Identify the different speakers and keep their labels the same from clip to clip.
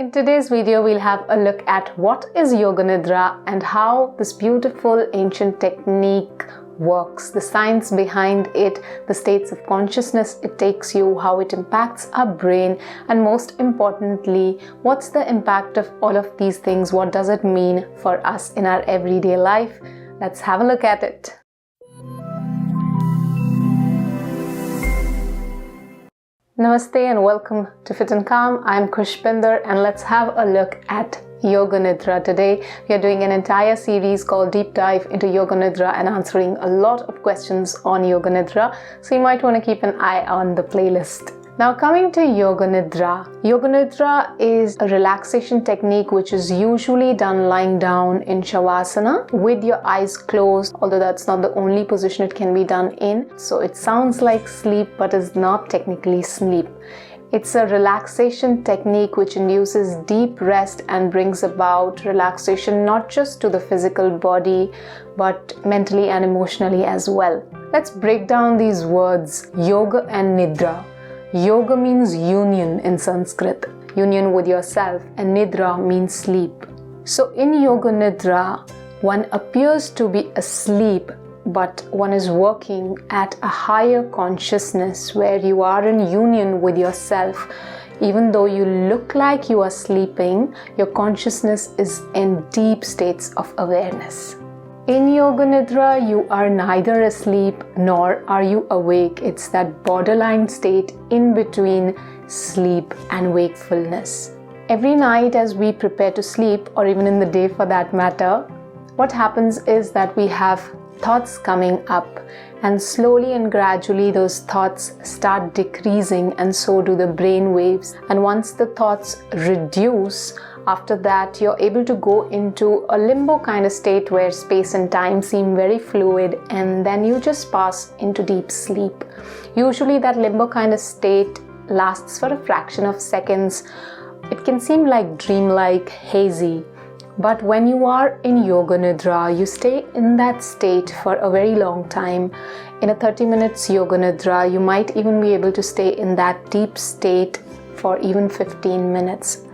Speaker 1: In today's video, we'll have a look at what is Yoga Nidra and how this beautiful ancient technique works, the science behind it, the states of consciousness it takes you, how it impacts our brain, and most importantly, what's the impact of all of these things? What does it mean for us in our everyday life? Let's have a look at it. Namaste and welcome to FitNCalm. I'm Kushpinder and let's have a look at Yoga Nidra. Today we are doing an entire series called Deep Dive into Yoga Nidra and answering a lot of questions on Yoga Nidra. So you might want to keep an eye on the playlist. Now coming to Yoga Nidra. Yoga Nidra is a relaxation technique which is usually done lying down in Shavasana with your eyes closed, although that's not the only position it can be done in. So it sounds like sleep but is not technically sleep. It's a relaxation technique which induces deep rest and brings about relaxation not just to the physical body but mentally and emotionally as well. Let's break down these words, yoga and nidra. Yoga means union in Sanskrit, union with yourself, and nidra means sleep. So in Yoga Nidra, one appears to be asleep, but one is working at a higher consciousness where you are in union with yourself. Even though you look like you are sleeping, your consciousness is in deep states of awareness. In Yoga Nidra, you are neither asleep nor are you awake. It's that borderline state in between sleep and wakefulness. Every night as we prepare to sleep, or even in the day for that matter, what happens is that we have thoughts coming up, and slowly and gradually those thoughts start decreasing, and so do the brain waves. And once the thoughts reduce, after that you're able to go into a limbo kind of state where space and time seem very fluid, and then you just pass into deep sleep. Usually that limbo kind of state lasts for a fraction of seconds. It can seem like dreamlike, hazy. But when you are in Yoga Nidra, you stay in that state for a very long time. In a 30 minutes Yoga Nidra, you might even be able to stay in that deep state for even 15 minutes.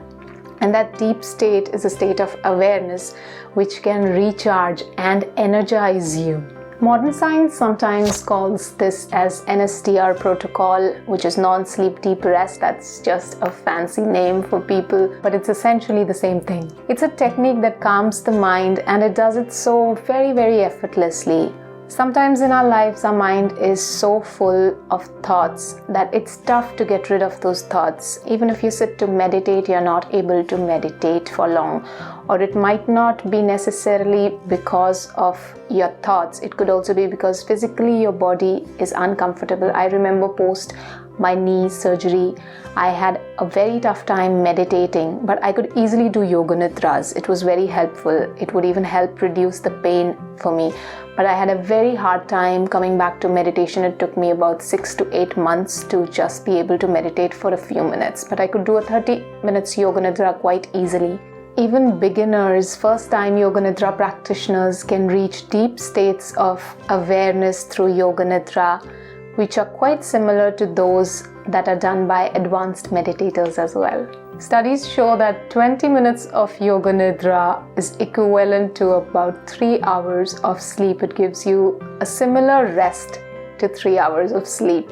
Speaker 1: And that deep state is a state of awareness which can recharge and energize you. Modern science sometimes calls this as NSDR protocol, which is non-sleep deep rest. That's just a fancy name for people, but it's essentially the same thing. It's a technique that calms the mind, and it does it so very, very effortlessly. Sometimes in our lives, our mind is so full of thoughts that it's tough to get rid of those thoughts. Even if you sit to meditate, you're not able to meditate for long. Or it might not be necessarily because of your thoughts. It could also be because physically your body is uncomfortable. I remember post my knee surgery, I had a very tough time meditating, but I could easily do Yoga Nidras. It was very helpful. It would even help reduce the pain for me. But I had a very hard time coming back to meditation. It took me about 6 to 8 months to just be able to meditate for a few minutes. But I could do a 30 minutes Yoga Nidra quite easily. Even beginners, first-time Yoga Nidra practitioners can reach deep states of awareness through Yoga Nidra, which are quite similar to those that are done by advanced meditators as well. Studies show that 20 minutes of Yoga Nidra is equivalent to about 3 hours of sleep. It gives you a similar rest to 3 hours of sleep.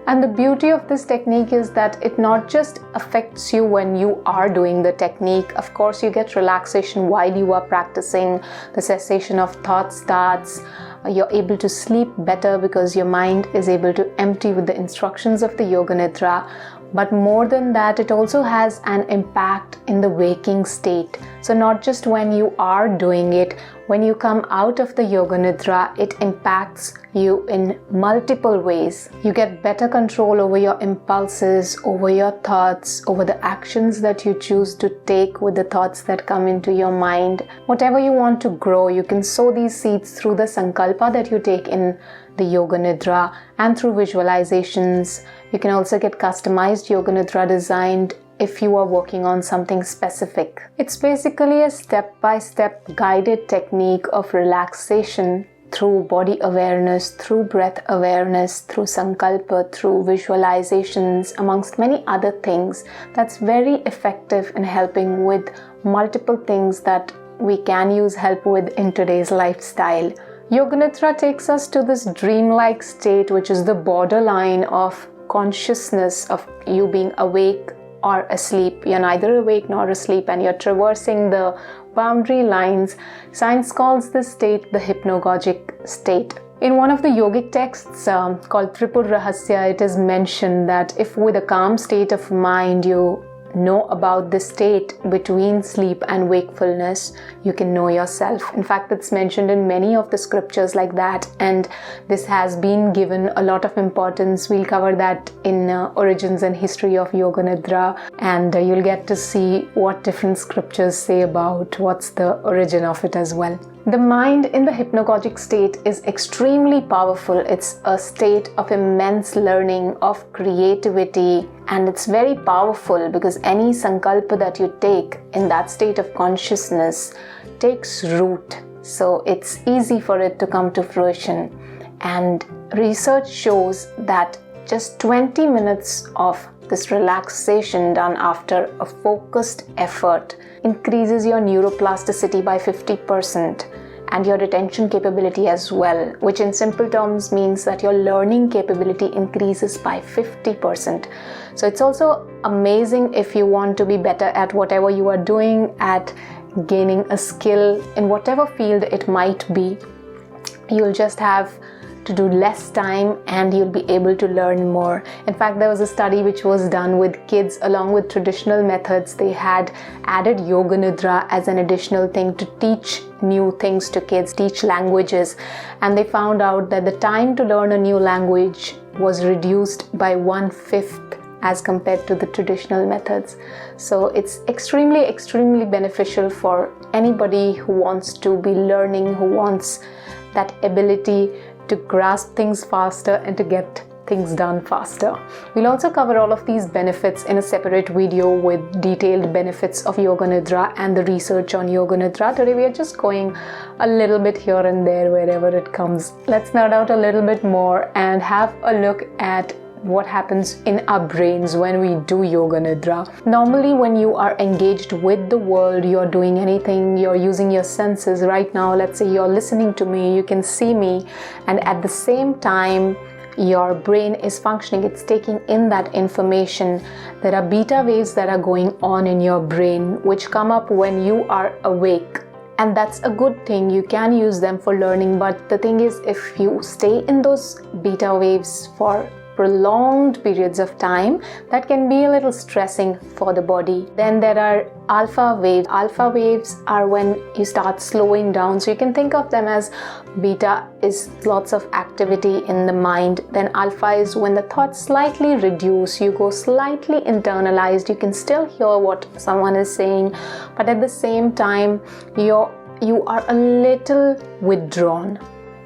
Speaker 1: And the beauty of this technique is that it not just affects you when you are doing the technique. Of course, you get relaxation while you are practicing. The cessation of thought starts. You're able to sleep better because your mind is able to empty with the instructions of the Yoga Nidra. But more than that, it also has an impact in the waking state. So not just when you are doing it, when you come out of the Yoga Nidra, it impacts you in multiple ways. You get better control over your impulses, over your thoughts, over the actions that you choose to take with the thoughts that come into your mind. Whatever you want to grow, you can sow these seeds through the sankalpa that you take in the Yoga Nidra and through visualizations. You can also get customized Yoga Nidra designed if you are working on something specific. It's basically a step-by-step guided technique of relaxation through body awareness, through breath awareness, through sankalpa, through visualizations, amongst many other things. That's very effective in helping with multiple things that we can use help with in today's lifestyle. Yoga Nidra takes us to this dreamlike state, which is the borderline of consciousness of you being awake or asleep. You're neither awake nor asleep, and you're traversing the boundary lines. Science calls this state the hypnagogic state. In one of the yogic texts called Tripur Rahasya, it is mentioned that if with a calm state of mind you know about the state between sleep and wakefulness, you can know yourself. In fact, it's mentioned in many of the scriptures like that, and this has been given a lot of importance. We'll cover that in Origins and History of Yoga Nidra, and you'll get to see what different scriptures say about what's the origin of it as well. The mind in the hypnagogic state is extremely powerful. It's a state of immense learning, of creativity, and it's very powerful because any sankalpa that you take in that state of consciousness takes root. So it's easy for it to come to fruition. And research shows that just 20 minutes of this relaxation done after a focused effort increases your neuroplasticity by 50% and your retention capability as well, which in simple terms means that your learning capability increases by 50%. So it's also amazing if you want to be better at whatever you are doing, at gaining a skill in whatever field it might be. You'll just have to do less time and you'll be able to learn more. In fact, there was a study which was done with kids along with traditional methods. They had added Yoga Nidra as an additional thing to teach new things to kids, teach languages, and they found out that the time to learn a new language was reduced by 1/5 as compared to the traditional methods. So it's extremely beneficial for anybody who wants to be learning, who wants that ability to grasp things faster and to get things done faster. We'll also cover all of these benefits in a separate video with detailed benefits of Yoga Nidra and the research on Yoga Nidra. Today we are just going a little bit here and there wherever it comes. Let's nerd out a little bit more and have a look at what happens in our brains when we do Yoga Nidra. Normally when you are engaged with the world, you're doing anything, you're using your senses. Right now, let's say you're listening to me, you can see me, and at the same time your brain is functioning, it's taking in that information. There are beta waves that are going on in your brain which come up when you are awake. And that's a good thing, you can use them for learning, but the thing is, if you stay in those beta waves for prolonged periods of time, that can be a little stressing for the body. Then there are alpha waves. Alpha waves are when you start slowing down. So you can think of them as beta is lots of activity in the mind. Then alpha is when the thoughts slightly reduce. You go slightly internalized. You can still hear what someone is saying, but at the same time, you are a little withdrawn.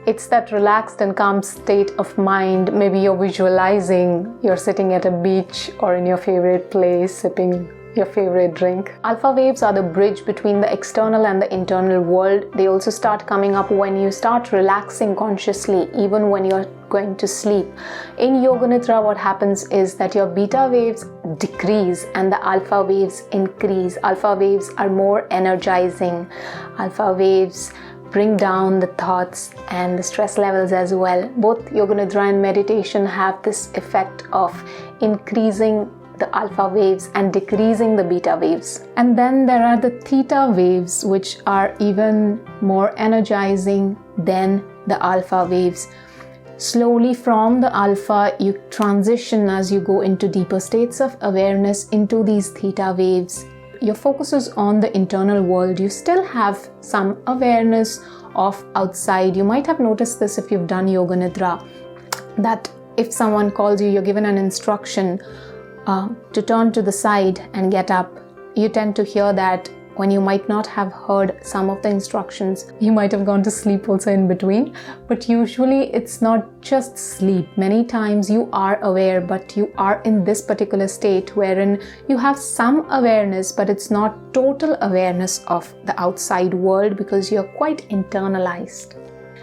Speaker 1: It's that relaxed and calm state of mind. Maybe you're visualizing you're sitting at a beach or in your favorite place, sipping your favorite drink. Alpha waves are the bridge between the external and the internal world. They also start coming up when you start relaxing consciously, even when you're going to sleep. In Yoga Nidra, what happens is that your beta waves decrease and the alpha waves increase. Alpha waves are more energizing. Alpha waves bring down the thoughts and the stress levels as well. Both Yoga Nidra and meditation have this effect of increasing the alpha waves and decreasing the beta waves. And then there are the theta waves, which are even more energizing than the alpha waves. Slowly from the alpha, you transition as you go into deeper states of awareness into these theta waves. Your focus is on the internal world. You still have some awareness of outside. You might have noticed this if you've done Yoga Nidra, that if someone calls you, you're given an instruction to turn to the side and get up. You tend to hear that when you might not have heard some of the instructions. You might have gone to sleep also in between, but usually it's not just sleep. Many times you are aware, but you are in this particular state wherein you have some awareness, but it's not total awareness of the outside world because you're quite internalized.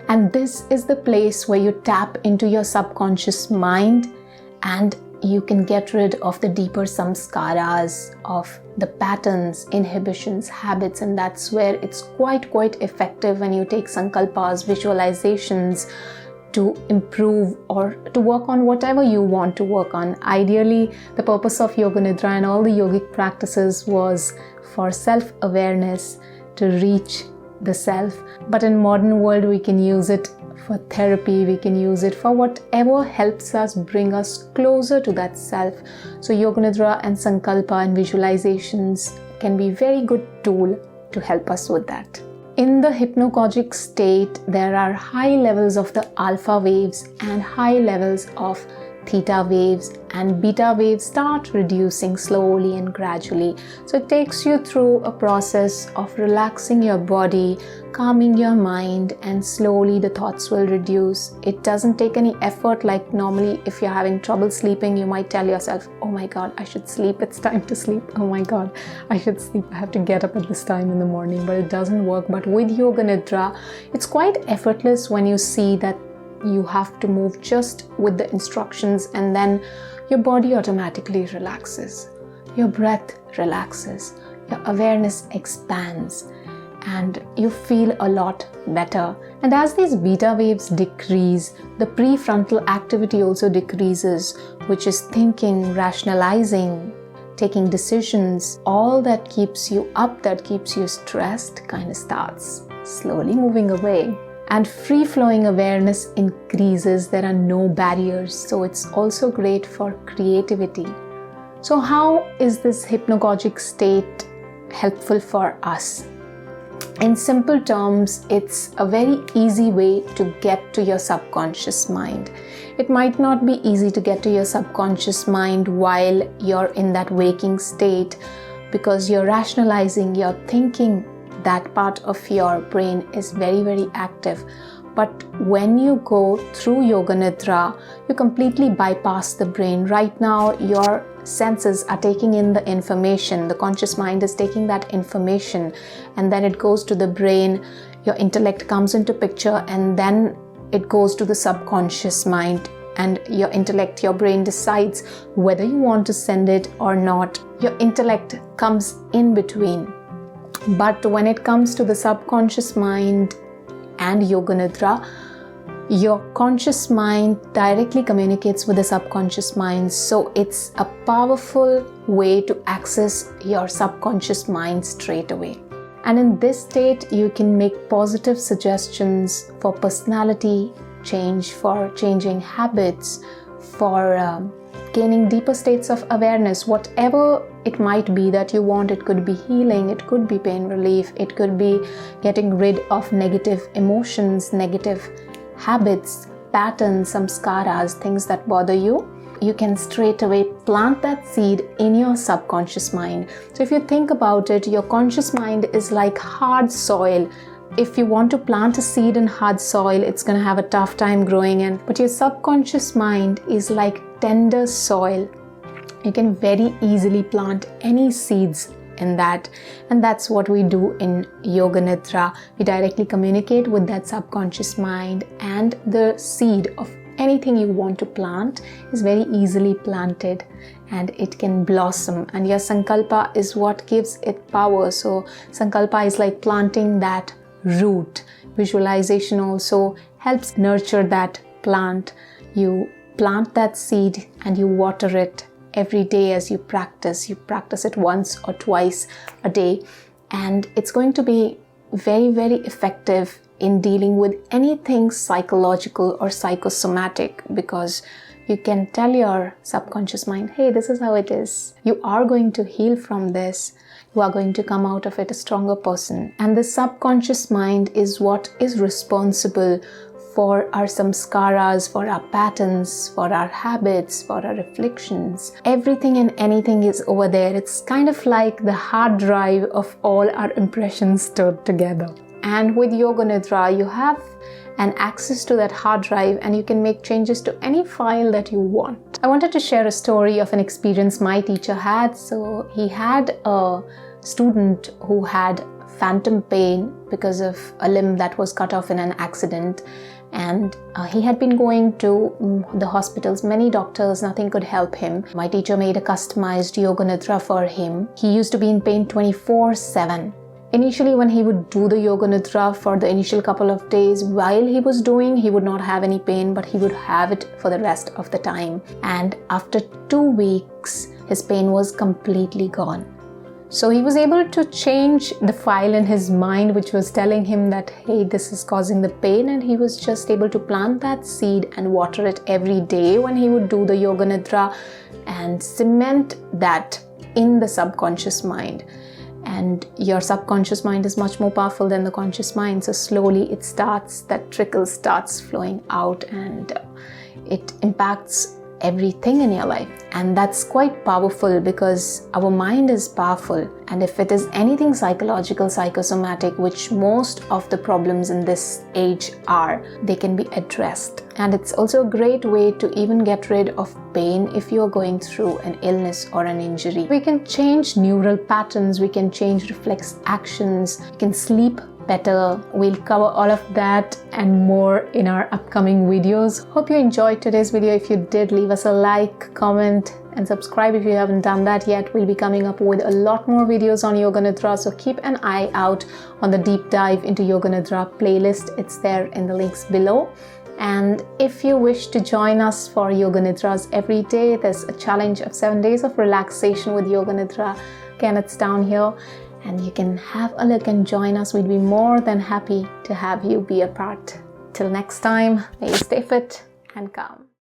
Speaker 1: And this is the place where you tap into your subconscious mind and you can get rid of the deeper samskaras, of the patterns, inhibitions, habits, and that's where it's quite effective when you take sankalpas, visualizations to improve or to work on whatever you want to work on. Ideally, the purpose of Yoga Nidra and all the yogic practices was for self-awareness, to reach the self. But in modern world, we can use it for therapy, we can use it for whatever helps us bring us closer to that self. So Yoga Nidra and Sankalpa and visualizations can be a very good tool to help us with that. In the hypnagogic state, there are high levels of the alpha waves and high levels of theta waves, and beta waves start reducing slowly and gradually. So it takes you through a process of relaxing your body, calming your mind, and slowly the thoughts will reduce. It doesn't take any effort. Like normally if you're having trouble sleeping, you might tell yourself, oh my god, I should sleep, it's time to sleep, oh my god, I should sleep, I have to get up at this time in the morning. But it doesn't work. But with Yoga Nidra, it's quite effortless when you see that you have to move just with the instructions, and then your body automatically relaxes, your breath relaxes, your awareness expands, and you feel a lot better. And as these beta waves decrease, the prefrontal activity also decreases, which is thinking, rationalizing, taking decisions. All that keeps you up, that keeps you stressed, kind of starts slowly moving away. And free-flowing awareness increases. There are no barriers, so it's also great for creativity. So how is this hypnagogic state helpful for us? In simple terms, it's a very easy way to get to your subconscious mind. It might not be easy to get to your subconscious mind while you're in that waking state, because you're rationalizing, you're thinking. That part of your brain is very active. But when you go through Yoga Nidra, you completely bypass the brain. Right now, your senses are taking in the information. The conscious mind is taking that information, and then it goes to the brain. Your intellect comes into picture, and then it goes to the subconscious mind. And your intellect, your brain decides whether you want to send it or not. Your intellect comes in between. But when it comes to the subconscious mind and Yoga Nidra, your conscious mind directly communicates with the subconscious mind. So it's a powerful way to access your subconscious mind straight away. And in this state, you can make positive suggestions for personality change, for changing habits, for gaining deeper states of awareness. Whatever it might be that you want, it could be healing, it could be pain relief, it could be getting rid of negative emotions, negative habits, patterns, samskaras, things that bother you. You can straight away plant that seed in your subconscious mind. So if you think about it, your conscious mind is like hard soil. If you want to plant a seed in hard soil, it's going to have a tough time growing, but your subconscious mind is like tender soil. You can very easily plant any seeds in that, and that's what we do in Yoga Nidra. We directly communicate with that subconscious mind, and the seed of anything you want to plant is very easily planted, and it can blossom. And your sankalpa is what gives it power. So sankalpa is like planting that root. Visualization also helps nurture that plant. You plant that seed and you water it every day as you practice. You practice it once or twice a day, and it's going to be very effective in dealing with anything psychological or psychosomatic, because you can tell your subconscious mind, hey, this is how it is. You are going to heal from this. You are going to come out of it a stronger person. And the subconscious mind is what is responsible for our samskaras, for our patterns, for our habits, for our afflictions. Everything and anything is over there. It's kind of like the hard drive of all our impressions stored together. And with Yoga Nidra, you have an access to that hard drive, and you can make changes to any file that you want. I wanted to share a story of an experience my teacher had. So he had a student who had phantom pain because of a limb that was cut off in an accident, and he had been going to the hospitals, many doctors, nothing could help him. My teacher made a customized Yoga Nidra for him. He used to be in pain 24/7. Initially, when he would do the Yoga Nidra for the initial couple of days, while he was doing, he would not have any pain, but he would have it for the rest of the time. And after 2 weeks, his pain was completely gone. So he was able to change the file in his mind, which was telling him that, hey, this is causing the pain, and he was just able to plant that seed and water it every day when he would do the Yoga Nidra and cement that in the subconscious mind. And your subconscious mind is much more powerful than the conscious mind. So slowly that trickle starts flowing out, and it impacts everything in your life. And that's quite powerful because our mind is powerful. And if it is anything psychological, psychosomatic, which most of the problems in this age are, they can be addressed. And it's also a great way to even get rid of pain if you're going through an illness or an injury. We can change neural patterns, we can change reflex actions, we can sleep better. We'll cover all of that and more in our upcoming videos. Hope you enjoyed today's video. If you did, leave us a like, comment, and subscribe if you haven't done that yet. We'll be coming up with a lot more videos on Yoga Nidra, so keep an eye out on the deep dive into Yoga Nidra playlist. It's there in the links below. And if you wish to join us for Yoga Nidras every day, there's a challenge of 7 days of relaxation with Yoga Nidra. Again, it's down here, and you can have a look and join us. We'd be more than happy to have you be a part. Till next time, may you stay fit and calm.